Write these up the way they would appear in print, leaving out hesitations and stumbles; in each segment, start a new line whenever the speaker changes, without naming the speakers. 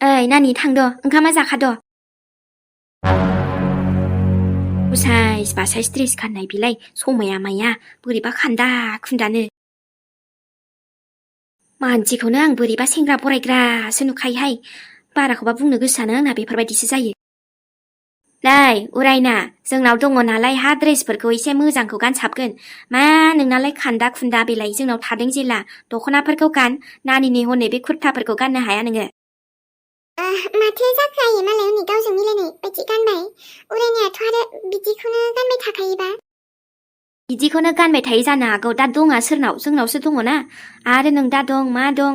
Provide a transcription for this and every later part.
ओइ नानि थांद' ओंखामा जाखाद' साइस बा साइस ड्रेस गाननाय बेलाय समाया माया बोरैबा खान्दा खुन्दानो मानसिखौनो आं बोरैबा सेंग्रा बरायग्रासो नुखायोहाय बाराखौबा बुंनो गोसोआनो आंना बेफोरबायदिसो जायो नै उरायना जोंनाव दङ नालाय हा ड्रेसफोरखौ एसे मोजांखौ गानसाबगोन मा नोंनालाय खान्दा खुन्दा बेलाय जोंनाव थादों जेला दख'नाफोरखौ गान नानिनि हनै बे कुर्ताफोरखौ गाननो हाया नोङो
माथो जाखो आयै मालाय हनै गावजों मिलायनाय बायदि गानबाय उरायनायाथ' आरो बिदिखौनो गानबाय थाखायोबा
बिदिखौनो गानबाय थायो जानो हागौ दा दङा सोरनाव जोंनावसो दङ ना आरो नों दा दं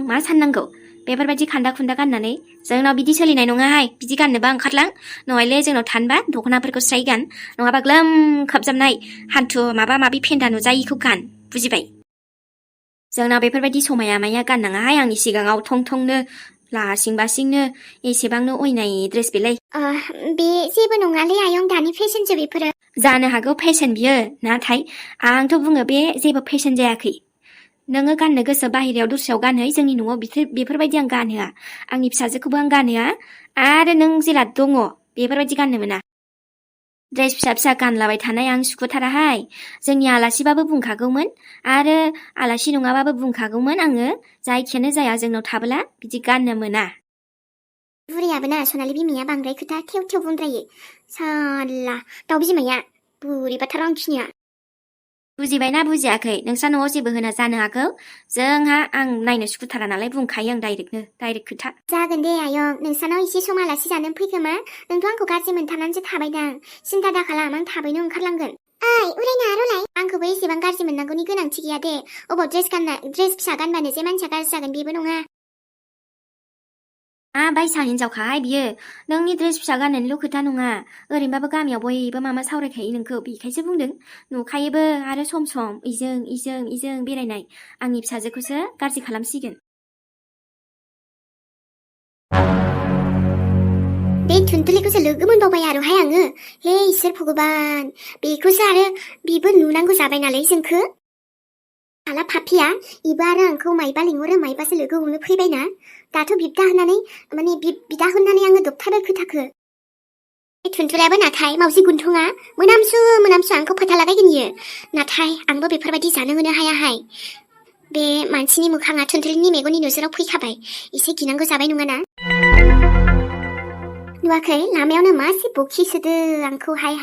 मा साननांगौ बेफोरबायदि खान्दा खुन्दा गाननानै जोंनाव बिदि सोलिनाय नङाहाय बिदि गाननोबा ओंखारलां नङाले जोंनाव थानोबा दख'नाफोरखौ स्राय गान नङाबा ग्लोम खोबजाबनाय हान्थु माबा माबि फेन्दा नुजायिखौ गान बुजिबाय जोंनाव बेफोरबायदि समाया माया गाननाङाहाय आंनि सिगाङाव थं थंनो लासिं बासिंनो एसेबांनो अयनाय ड्रेस बेलाय
बे जेबो नङालै आयं दानि फेशनसो बेफोरो
जानो हागौ फेशन बियो नाथाय आंथ' बुङो बे जेबो फेशन जायाखै नोङो गाननो गोसो बाहेरायाव दस्रायाव गानहै जोंनि न'आव बेफोरबायदि आं गानहोआ आंनि फिसाजोखौबो आं गानहोआ आरो नों जेला दङ बेफोरबायदि गाननो मोना ड्रेस फिसा फिसा गानलाबाय थानाय आं सुखुथाराहाय जोंनि आलासिबाबो बुंखागौमोन आरो आलासि नङाबाबो बुंखागौमोन आङो जायखियानो जाया जोंनाव थाबोला बिदि गाननो मोना
बुरैयाबो ना सनालि बिमाया बांद्राय खोथा थेव थेव बुंद्रायो साला दाउ बिमाया बोरैबाथार आंखिनिया
बुजिबायना बुजियाखै नोंस्रा न'आव जेबो होना जानो हागौ जोंहा आं नायनो सुखुथारा नालाय बुंखायो आं डाइरेक्ट खोथा
जागोन दे आयं नोंसानाव एसे सम आलासि जानो फैखोमा नोंथ' आंखौ गाज्रि मोनथारनानैसो थाबायदां सिन्था दाखालाम आं थाबैनो ओंखारलांगोन ओइ उरायना आर'लाय आंखौबो एसेबां गाज्रि मोननांगौनि गोनांथि गैया दे अबाव ड्रेस फिसा गानबानो जे मानसिया गाज्रि जागोन बेबो नङा
बायसा हिनजावखाहाय बियो नोंनि ड्रेस फिसा गाननायनिल' खोथा नङा ओरैनोबाबो गामियाव बयबो मामा सावरायखायो नोंखौ बेखायसो बुंदों नुखायोबो आरो सम सम इजों बेरायनाय आंनि फिसाजोखौसो गाज्रि खालामसिगोन
बे थुनथुलिखौसो लोगो मोनबावबाय आरोहाय आङो हे इसोर भगबान बेखौसो आरो बिबो नुनांगौ जाबाय नालाय जोंखो हाला फाफिया इबो आरो आंखौ माइबा लिंहरो माइबासो लोगो हमनो फैबायना दाथ' बिबदा होननानै माने बिदा होननानै आङो दबथायबाय खोथाखो बे थुनथुलियाबो नाथाय मावजि गुन्थुङा मोनामसु आंखौ फोथालाबायगोन इयो नाथाय आंबो बेफोरबायदि जानो होनो हायाहाय बे मानसिनि मोखाङा थुनथुलिनि मेगननि नोजोराव फैखाबाय एसे गिनांगौ जाबाय नङाना नुवाखै लामायावनो मासे बखि सोदो आंखौ हाय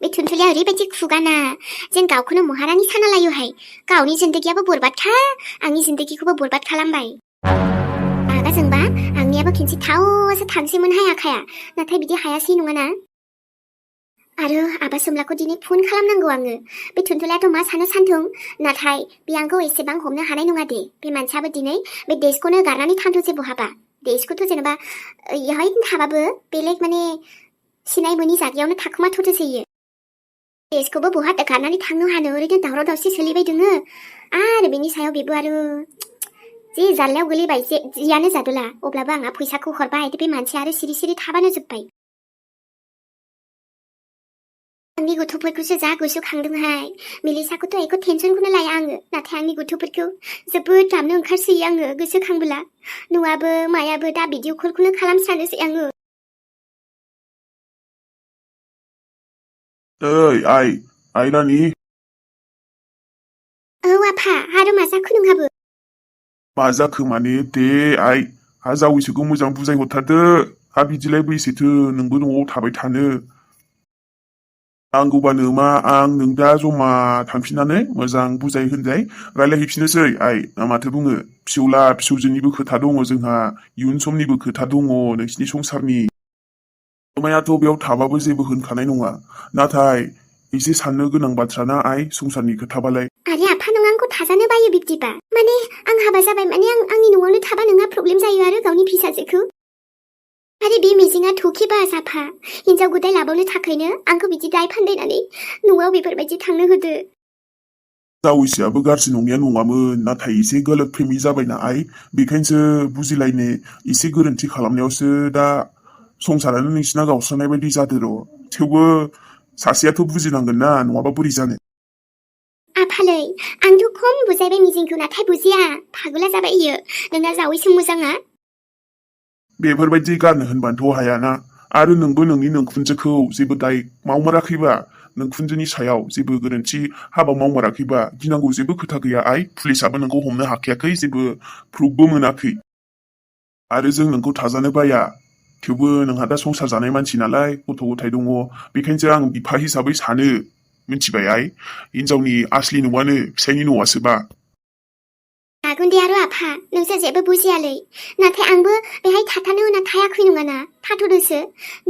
बे थुनथुलिया ओरैबायदि खुगाना जों गावखौनो महारानि साना लायोहाय गावनि जिन्दगियाबो बरबादखा आंनि जिन्दगिखौबो बरबाद खालामबाय रागा जोंबा आंनियाबो खेनसे थावसो थांसैमोनहाय आखाया नाथाय बिदि हायासै नङाना आरो आबा सोमलाखौ दिनै फन खालामनांगौ आङो बे थुनथुलियाथ' मा सानो सानथों नाथाय बे आंखौ एसेबां हमनो हानाय नङा दे बे मानसियाबो दिनै बे देशखौनो गारनानै थांथोंसै बहाबा देशखौथ' जेनेबा इहाय थाबाबो बेलेग माने सिनाय मोनि जायगायावनो थाखुमाथ'थोंसै इयो देशखौबो बहा गारनानै थांनो हानो ओरैनो दावराव दावसि सोलिबाय दोङो आरो बेनि सायाव बेबो आरो जे जाल्लायाव गोलैबाय जियानो जादोला अब्लाबो आंहा फैसाखौ हरबाय बे मानसिया आरो सिरि थाबानो जोब्बाय आंनि गथ'फोरखौसो जा गोसोखांदोंहाय मिलिसाखौथ' एख' टेनसनखौनो लाया आङो नाथाय आंनि गथ'फोरखौ जोबोद गाबनो ओंखारसोयो आङो गोसोखांबोला नुवाबो मायाबो दा भिडिअ कलखौनो खालामसानोसै आङो
ओइ आइ रानि
औ आफा आरो मा जाखो नोंहाबो
मा जाखो माने दे आइ हा जावैसोखौ मोजां बुजायहरथारदो हा बिदिलाय बैसोथो नोंबो न'आव थाबाय थानो नांगौबानो मा आं नों दा जमा थांफिननानै मोजां बुजाय होनजाय रायलायहैफिननोसै आइ ना माथो बुङो फिसौला फिसौजोनिबो खोथा दङ जोंहा इयुन समनिबो खोथा दङ नोंसिनि संसारनि अमायाथ' बेयाव थाबाबो जेबो होनखानाय नङा नाथाय एसे साननो गोनां बाथ्राना आइ संसारनि खोथाबालाय
आरे आफा नों आंखौ थाजानो बायो बिब्दिबा माने आं हाबा जाबाय माने आं आंनि न'आवनो थाबा नोंहा प्रब्लेम जायो आरो गावनि फिसाजोखौ आरे बे मिजिङा थोखिबा साफा हिनजाव गोदाय लाबावनो थाखायनो आंखौ बिदि दाय फान्दायनानै न'आव बेफोरबायदि थांनो होदो
जावैसोआबो गाज्रि नंनाया नङामोन नाथाय एसे गलत फेमि जाबायना आइ बेखायनोसो बुजिलायनो एसे गोरोन्थि खालामनायावसो दा संसारानो नोंसिना गावस्रानाय बायदि जादो र' थेवबो सासेयाथ' बुजिनांगोन ना नङाबा बोरै जानो
आफालै आंथ' खम बुजायबाय मिजिंखौ नाथाय बुजिया फागला जाबाय इयो नोंना जावैसो मोजाङा
बेफोरबायदि गारनो होनबानोथ' हायाना आरो नोंबो नोंनि नोंखुनजोखौ जेबो दाय मावमाराखैबा नोंखुनजोनि सायाव जेबो गोरोन्थि हाबा मावमाराखैबा गिनांगौ जेबो खोथा गैया आइ पुलिसाबो नोंखौ हमनो हाखायाखै जेबो प्रुफबो मोनाखै आरो जों नोंखौ थाजानो बाया थेवबो नोंहा दा संसार जानाय मानसि नालाय गथ' गथाय दङ बेखायनोसो आं बिफा हिसाबै सानो मिथिबाय आइ हिनजावनि आसलि न'आनो फिसायनि न'आसोबा
जागोन दे आरो आफा नोंसोर जेबो बुजियालै नाथाय आंबो बेहाय थाथानो होनना थायाखै नङाना थाथ'दोसो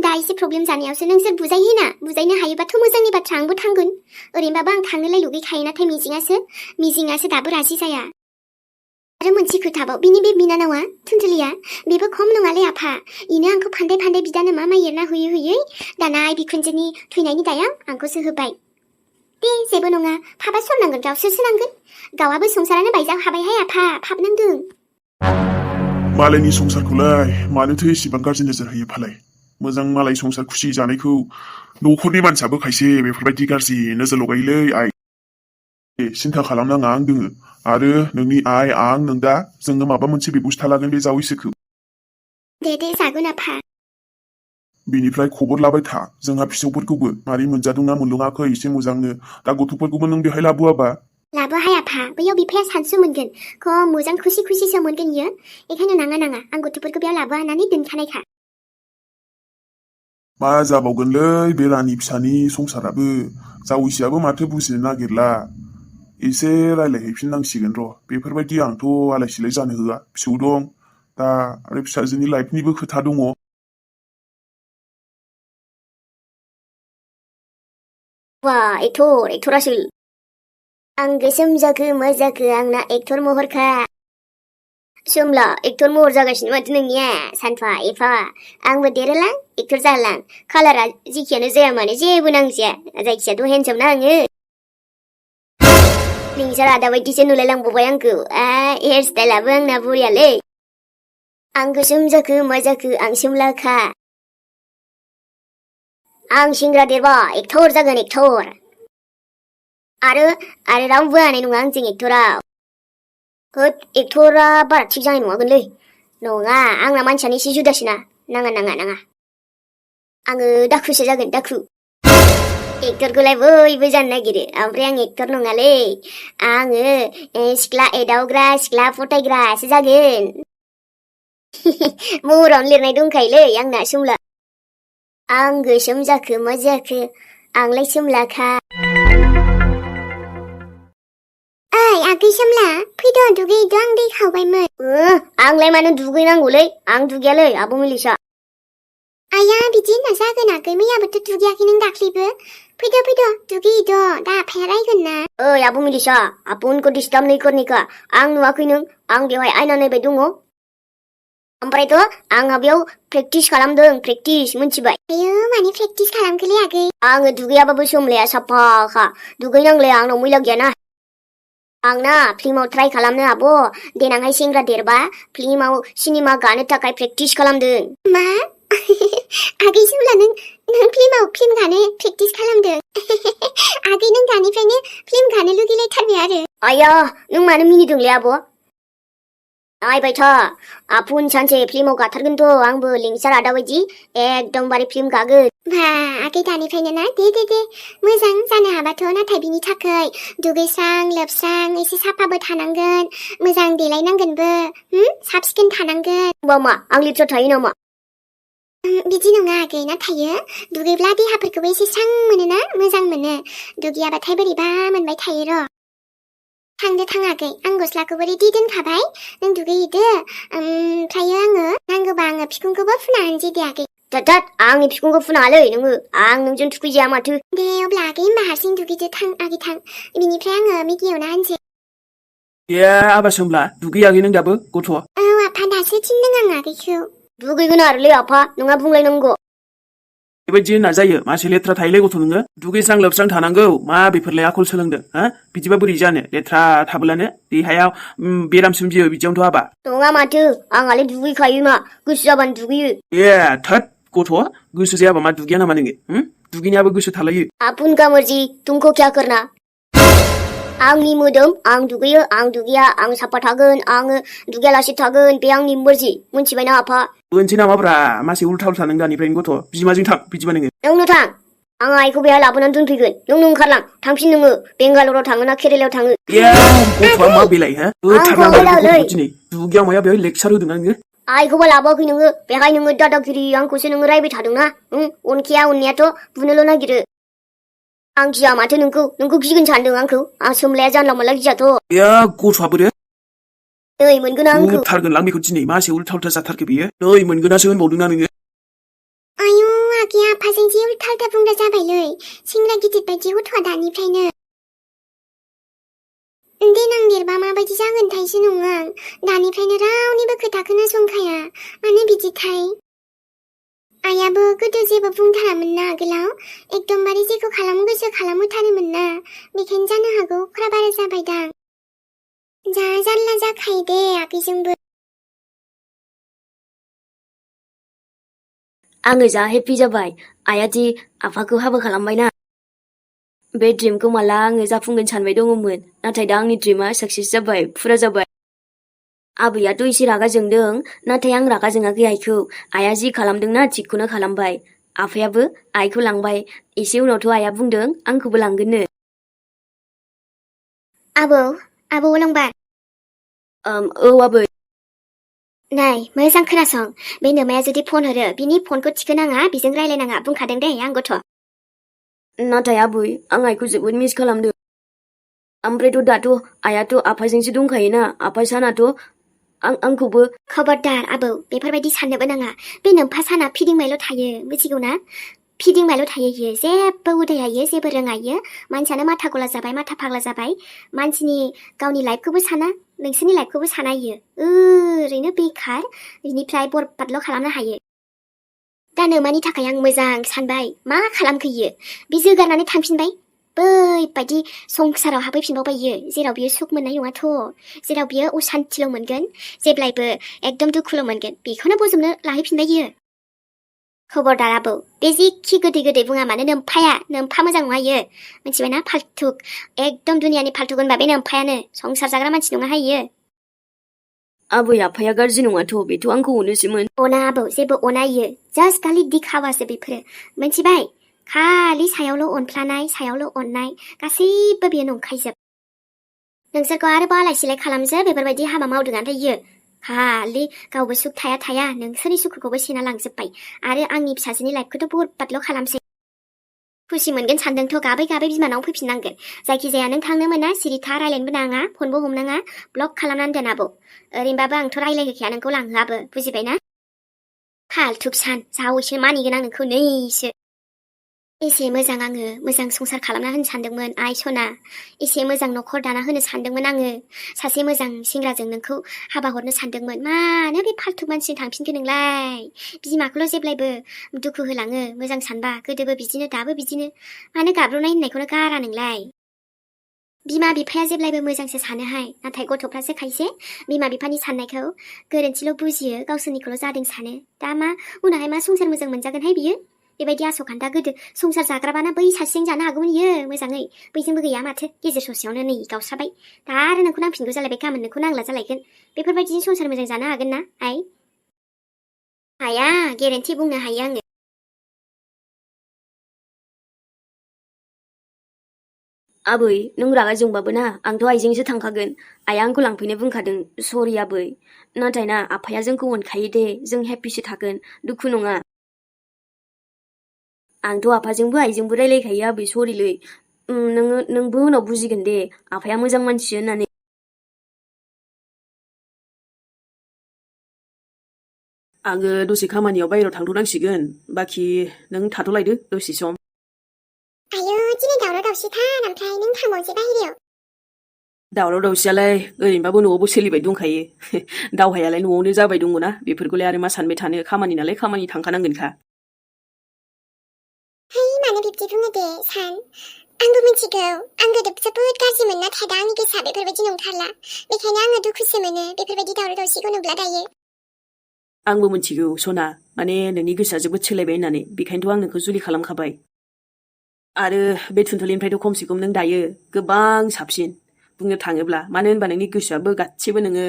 दा एसे प्रब्लेम जानायावसो नोंसोर बुजायनो हायोबाथ' मोजांनि बाथ्रा आंबो थांगोन ओरैनोबाबो आं थांनोलाय लुगैखायो नाथाय मिजिङासो दाबो राजि जाया आरो मोनसे खोथाबाव बिनि बे बिनानावा थुनथुलिया बेबो खम नङालै आफा इनो आंखौ फान्दाय बिदानो मा एरना होयै दाना आइ बिखुनजोनि थैनायनि दाया आंखौसो होबाय दे जेबो नङा फाबा सरनांगोन गावसोरसो नांगोन गावाबो संसारानो बायजा हाबायहाय आफा फाबनांदों
मालायनि संसारखौलाय मानोथो एसेबां गाज्रि नोजोर होयो फालाय मोजां मालाय संसार खुसि जानायखौ न'खरनि मानसियाबो खायसे बेफोरबायदि गाज्रि नोजोर लगायोलै आइ सिन्था खालामनाङा आं दोङो आरो नोंनि आइ आं नों दा जोङो माबा मोनसे बेबस्था लागोन बे जावैसोखौ
दे जागोन आफा
बेनिफ्राय खबर लाबाय था जोंहा फिसौफोरखौबो मारै मोनजादोंना मोनलोङाखै एसे मोजांनो दा गथ'फोरखौबो नों बेहाय लाबोआबा
लाबोहाय आफा बैयाव बिफाया सानसु मोनगोन खम मोजां खुसिसो मोनगोन इयो बेखायनो नाङा आं गथ'फोरखौ बेयाव लाबोआ होननानै दोनखानायखा
मा जाबावगोनलै बे रानि फिसानि संसाराबो जावैसोआबो माथो बुजिनो नागिरला एसे रायलायहैफिननांसिगोन र' बेफोरबायदि आंथ' आलाय सिलाय जानो होआ फिसौ दं दा आरो फिसाजोनि लाइफनिबो खोथा दङ
वा एक्टरासो आं गोसोम जाखो मा जाखो आंना एक्टर महरखा सोमला एक्टर महर जागासिनो माथो नोंनिया सानफा एफा आंबो देरोलां एक्टर जालां कालारा जिखियानो जाया मानो जेबो नांजाया जायखियाथ' हेन्डसाम ना आङो लिंसार आदा बायदिसो नुलायलांबावबाय आंखौ हेयार स्टाइलाबो आंना बरियालै आं गोसोम जाखो मा जाखो आं सोमलाखा आं सेंग्रा देरबा एक्टर जागोन एक्टर आरो रावबो हानाय नङा आंजों एक्टराव होद एक्टरा बारा थिग जानाय नङागोनलै नङा आंना मानसियानो एसे जुदासोना नाङा आङो दाखुसो जागोन दाखु एक्टरखौलाय बयबो जानो नागिरो ओमफ्राय आं एक्टर नङालै आङो सिख्ला एदावग्रा सिख्ला फटायग्रासो जागोन महरावनो लिरनाय दंखायोलै आंना सोमला आं गोसोम जाखो मा जाखो आंलाय सोमलाखा ओइ आगै सोमला फैद' दुगैद' आं दै खावबायमोन आंलाय मानो दुगैनांगौलै आं दुगैयालै आब' मिलिसा आया बिदि होनना जागोन आगै मैयाबोथ' दुगैयाखै नों दाख्लैबो फैद' दुगैद' दा आफाया रायगोन ना ओइ आब' मिलिसा आपुनखौ डिस्टार्ब नहीं करने का आं नुवाखै नों आं बेवहाय आयना नायबाय दङ ओमफ्रायथ' आंहा बेयाव प्रेक्टिस खालामदों प्रेक्टिस मोनथिबाय आयो माने प्रेक्टिस खालामखोलै आगै आङो दुगैयाबाबो सोमलाया साफाखा दुगैनांलाया आंनाव मैला गैयाना आंना फिल्माव ट्राइ खालामनो आब' देनांहाय सेंग्रा देरबा फिल्माव सिनेमा गानो थाखाय प्रेक्टिस खालामदों मा आगै सोमला नों फिल्म गानो प्रेक्टिस खालामदों आगै नों दानिफ्रायनो फिल्म गानो लुगैलायथारबाय आरो आया नों मानो मिनिदोंलै आब' नायबाय था आपुन सानसे फिल्माव गाथारगोनथ' आंबो लिंसार आदा बायदि एकदमबारे फिल्म गागोन बा आगै दानिफ्रायनो ना दे मोजां जानो हाबाथ' नाथाय बिनि थाखाय दुगैस्रां लोबस्रां एसे साफाबो थानांगोन मोजां देलायनांगोनबो साब सिखोन थानांगोन मा आं लेथ्रा थायो नामा बिदि नङा आगै नाथाय दुगैब्ला देहाफोरखौबो एसे स्रां मोनोना मोजां मोनो दुगैयाबाथाय बोरैबा मोनबाय थायो र' थांदो थाङाखै आं गस्लाखौबो रेडि दोनखाबाय नों दुगैहैदो ओमफ्रायो आङो नांगौबा आङो बिखुंखौबो फुना होनसै दे आगै तात आंनि बिखुंखौ फुनाङालै नोङो आं नोंजों थुखैजाया माथो दे अब्ला आगै होमबा हारसिं दुगैदो थां आगै थां बिनिफ्राय आङो मेगि एवना होनसै
आबा सोमला दुगैयाखै नों दाबो गथ'
औ आफा दासो थिनदों आं आगैखौ
दुगैगोन आरोलै आफा नोंहा बुंलायनांगौ
बेबायदि होनना जायो मासे लेथ्रा थायोलै गथ' नोङो दुगैस्रां लोबस्रां थानांगौ मा बेफोरलाय आखल सोलोंदों बिदिबा बोरै जानो लेथ्रा थाबोलानो देहायाव बेराम सोमजियो बिदियावनोथ' आबा
नङा माथो आंहालाय दुगैखायो मा गोसो जाबानो दुगैयो
थोद गथ' गोसो जायाबा मा दुगैया नामा नोङो दुगैनायाबो गोसो थालायो
आपुन का मर्जी तुमको क्या करना आंनि मोदोम आं दुगैयो आं दुगैया आं साफा थागोन आङो दुगैयालासे थागोन बे आंनि मर्जि मोनथिबायना आफा
होनसै नामाब्रा मासे उल्था उल्था नों दानिफ्रायनो गथ' बिमाजों थां बिदिबा नोङो
नोंनो थां आं आइखौ बेहाय लाबोनानै दोनफैगोन नोंनो ओंखारलां थांफिन नोङो बेंगालराव थाङो ना केरेलायाव थाङो
गथ'आ मा बेलाय हो
आंखौ
होथारनांबाय बे
होलालै
गथ'खौ दिनै दुगियाव माया बेहाय लेक्सार होदोंना नोङो
आइखौबा लाबोआखै नोङो बेहाय नोङो दादागिरि आंखौसो नोङो रायबाय थादोंना अनखाया अननायाथ' बुनोल' नागिरो आं गिया माथो नोंखौ गिगोन सानदों आंखौ आं सोमलाया जानला मोनला गियाथ'
गथ'आ बोरो
नै मोनगोन आंखौ
बुथारगोनलां बेखौ दिनै मासे उल्था उल्था जाथारखो बियो नै मोनगोनासो होनबावदोंना नोङो
आयु आगैया आफाजों जे उल्था उल्था बुंग्रा जाबायलै सेंग्रा गिदिर बायदि गथ'आ दानिफ्रायनो देनां देरबा माबायदि जागोनथायसो नङा आं दानिफ्रायनो रावनिबो खोथा खोनासंखाया मानो बिदिथाय आइयाबो गोदो जेबो बुंथारामोन ना आगोलाव एकदमबारे जेखौ खालामनो गोसो खालामहोथारोमोन ना बेखायनो जानो हागौ अख्रा बारा जाबायदां जा जारला जाखायो दे आगैजोंबो
आङो जा हेपि जाबाय आइया दि आफाखौ हाबा खालामबायना बे ड्रिमखौ माला आङो जाफुंगोन सानबाय दङमोन नाथाय दा आंनि ड्रिमा साक्सेस जाबाय फुरा जाबाय आबैयाथ' एसे रागा जोंदों नाथाय आं रागा जोङाखै आइखौ आइया जि खालामदोंना थिगखौनो खालामबाय आफायाबो आइखौ लांबाय एसे उनावथ' आइया बुंदों आंखौबो लांगोननो
आबौ अलंबार
औ आबै
नै मोजां खोनासं बे नोमाया जुदि फन हरो बिनि फनखौ थिखोनाङा बेजों रायलायनाङा बुंखादों दे आं गथ'
नाथाय आबै आं आइखौ जोबोद मिस खालामदों ओमफ्रायथ' दाथ' आइयाथ' आफाजोंसो दंखायोना आफा सानाथ' आंखौबो
खबरदार आबौ बेफोरबायदि साननोबो नाङा बे नोम्फा साना फिदिंबायल' थायो मिथिगौ ना फिदिंबायल' थायो इयो जेबो उदाया इयो जेबो रोङा इयो मानसियानो माथा गला जाबाय माथा फाग्ला जाबाय मानसिनि गावनि लाइफखौबो साना नोंसोरनि लाइफखौबो साना इयो ओरैनो बेखार बिनिफ्राय बरबादल' खालामनो हायो दा नोमानि थाखाय आं मोजां सानबाय मा खालामखो इयो बे जोगारनानै थांफिनबाय बैबायदि संसाराव हाबफैफिनबावबाय इयो जेराव बियो सुख मोननाय नङाथ' जेराव बियो असान्थिल' मोनगोन जेब्लायबो एकदम दुखुल' मोनगोन बेखौनो बजबनो लाहैफिनबाय इयो खबरदार आबौ बे जिखि गोदै बुङा मानो नोम्फा मोजां नङा इयो मिथिबायना फाल्थुक एकदम दुनियानि फाल्थुक होनबा बे नोम्फायानो संसार जाग्रा मानसि नङाहाय इयो
आबै आफाया गाज्रि नङाथ' बेथ' आंखौ अनोसोमोन
अना आबौ जेबो अना इयो जास्ट खालि दिखावासो बेफोरो मिथिबाय खालि सायावल' अनफ्लानाय सायावल' अननाय गासैबो बेयो नंखायजोब नोंसोरखौ आरोबाव आलाय सिलाय खालामजो बेफोरबायदि हाबा मावदों ओमफ्राय इयो खालि गावबो सुख थाया नोंसोरनि सुखुखौबो सेना लांजोब्बाय आरो आंनि फिसाजोनि लाइफखौथ' बरबादल' खालामसै खुसि मोनगोन सानदोंथ' गाबै बिमानाव फैफिननांगोन जायखिजाया नों थांनो मोना सिरिथा रायलायनोबो नाङा फनबो हमनाङा ब्लक खालामनानै दोन आबौ ओरैनोबाबो आंथ' रायलायहोखाया नोंखौ लांहोआबो बुजिबायना फाल्थुक सान जावैसो मानिगोन आं नोंखौ नैसो एसे मोजां आङो मोजां संसार खालामना होनो सानदोंमोन आइ सना एसे मोजां न'खर दाना होनो सानदोंमोन आङो सासे मोजां सेंग्राजों नोंखौ हाबा हरनो सानदोंमोन मानो बे फाल्थुक मानसिजों थांफिनखो नोंलाय बिमाखौल' जेब्लायबो दुखु होलाङो मोजां सानबा गोदोबो बिदिनो दाबो बिदिनो मानो गाब्र'नाय होननायखौनो गारा नोंलाय बिमा बिफाया जेब्लायबो मोजांसो सानोहाय नाथाय गथ'फ्रासो खायसे बिमा बिफानि साननायखौ गोरोन्थिल' बुजियो गावसोरनिखौल' जादों सानो दा मा उनावहाय मा संसार मोजां मोनजागोनहाय बियो बेबायदि आसखान्दा गोदो संसार जाग्राबाना बै सासेजों जानो हागौमोन इयो मोजाङै बैजोंबो गैया माथो गेजेर ससेयावनो नै गावस्राबाय दा आरो नोंखौ नांफिनगौ जालायबाय गाबोन नोंखौ नांला जालायगोन बेफोरबायदिनो संसार मोजां जानो हागोन ना आइ हाया गेरेन्थि बुंनो हायो आङो
आबै नों रागा जोंबाबो ना आंथ' आइजोंसो थांखागोन आइया आंखौ लांफैनो बुंखादों सरि आबै नाथाय ना आफाया जोंखौ अनखायो दे जों हेपिसो थागोन दुखु नङा आंथ' आफाजोंबो आइजोंबो रायलायखायो आबै सरिलै नोंबो उनाव बुजिगोन दे आफाया मोजां मानसि होननानै
आङो दसे खामानियाव बाहेरायाव थांथ'नांसिगोन बाखि नों थाथ'लायदो दसे सम
आयौ दिनै दावराव दावसिथार ओमफ्राय नों थांबावनोसै बाहेरायाव
दावराव दावसियालाय ओरैनोबाबो न'आवबो सोलिबाय दंखायो दावहायालाय न'आवनो जाबाय दङना बेफोरखौलाय आरो मा सानबाय थानो खामानि नालाय खामानि थांखानांगोनखा
मानो बिब्दि बुङो दे सान आंबो मिथिगौ आं गोदो जोबोद गाज्रिमोन नाथाय दा आंनि गोसोआ बेफोरबायदि नंथारला बेखायनो आङो दुखुसो मोनो बेफोरबायदि दावराव दावसिखौ नुब्ला दायो
आंबो मिथिगौ सना माने नोंनि गोसोआ जोबोद सोलायबाय होननानै बेखायनोथ' आं नोंखौ जुलि खालामखाबाय आरो बे थुनथुलिनिफ्रायथ' खमसे खम नों दायो गोबां साबसिन
बुंनो थाङोब्ला मानो होनबा नोंनि गोसोआबो गासिबो नोङो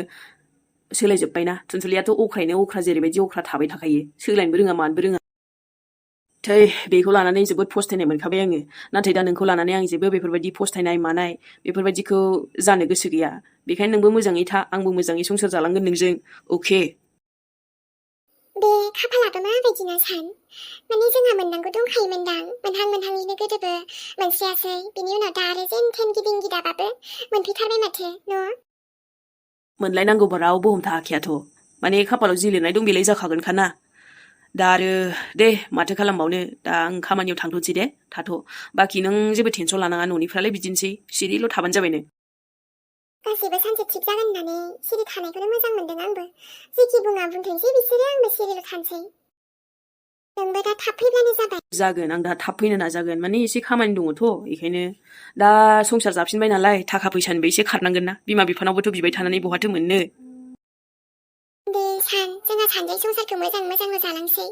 सोलायजोब्बायना थुनथुलियाथ' अख्रायैनो अख्रा जेरैबायदि अख्रा थाबाय थाखायो सोलायनोबो रोङा मानोबो रोङा थै बेखौ लानानै जोबोद फस्थायनाय मोनखाबाय आङो नाथाय दा नोंखौ लानानै आं जेबो बेफोरबायदि फस्थायनाय मानाय बेफोरबायदिखौ जानो गोसो गैया बेखायनो नोंबो मोजाङै था आंबो मोजाङै संसार जालांगोन नोंजों अके
बे खाफालाबो माबायदिना सान माने जोंहा मोननांगौ दंखायोमोनदां मोनहां मोनहाङैनो गोदोबो मोनस्रायासै बिनि उनाव दा आरो जेन थेन गिदिं गिदाबाबो मोनफैथारबाय माथो न'
मोनलायनांगौबा रावबो हमथाहाखायाथ' माने खाफालाव जि लिरनाय दं बेलाय जाखागोनखा ना दा आरो दे माथो खालामबावनो दा आं खामानियाव थांथ'नोसै दे थाथ' बाखि नों जेबो टेनसन लानाङा न'निफ्रालाय बिदिनोसै सिरिल' थाबानो जाबाय नों
गासैबो सानसे थिग जागोन होननानै सिरि थानायखौनो मोजां मोनदों आंबो जेखि बुङा बुंथोंसै बिसोरो आंबो सिरिल' थानोसै नोंबो दा थाब फैब्लानो जाबाय
जागोन आं दा थाब फैनो नाजागोन माने एसे खामानि दङथ' बेखायनो दा संसार जाफिनबाय नालाय थाखा फैसानिबो एसे खारनांगोन ना बिमा बिफानावबोथ' बिबाय थानानै बहाथो मोननो
दे सान जोंहा सानैजों संसारखौ मोजां मोजांल' जालांसै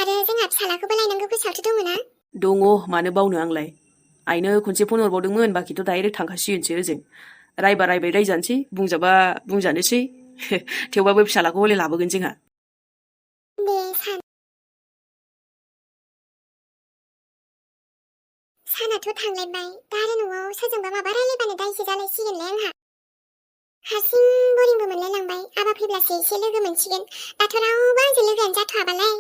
आरो जोंहा फिसालाखौबो लायनांगौ गोसोआवथ' दङ ना
दङ मानो बावनो आंलाय आइनो खनसे फन हरबावदोंमोन बाखिथ' डाइरेक्ट थांखासिगोनसो ओजों रायबा रायबाय रायजानोसै बुंजाबा बुंजानोसै थेवबाबो फिसालाखौ हले लाबोगोन जोंहा
दे सान सानाथ' थांलायबाय दा आरो न'आव सोरजोंबा माबा रायलायबानो दायसो जालायसिगोनलै आंहा हारसिं बरिंबो मोनलायलांबाय आबा फैब्लासो एसे लोगो मोनसिगोन दाथ' रावबो आंजों लोगोआनो जाथ'आबालाय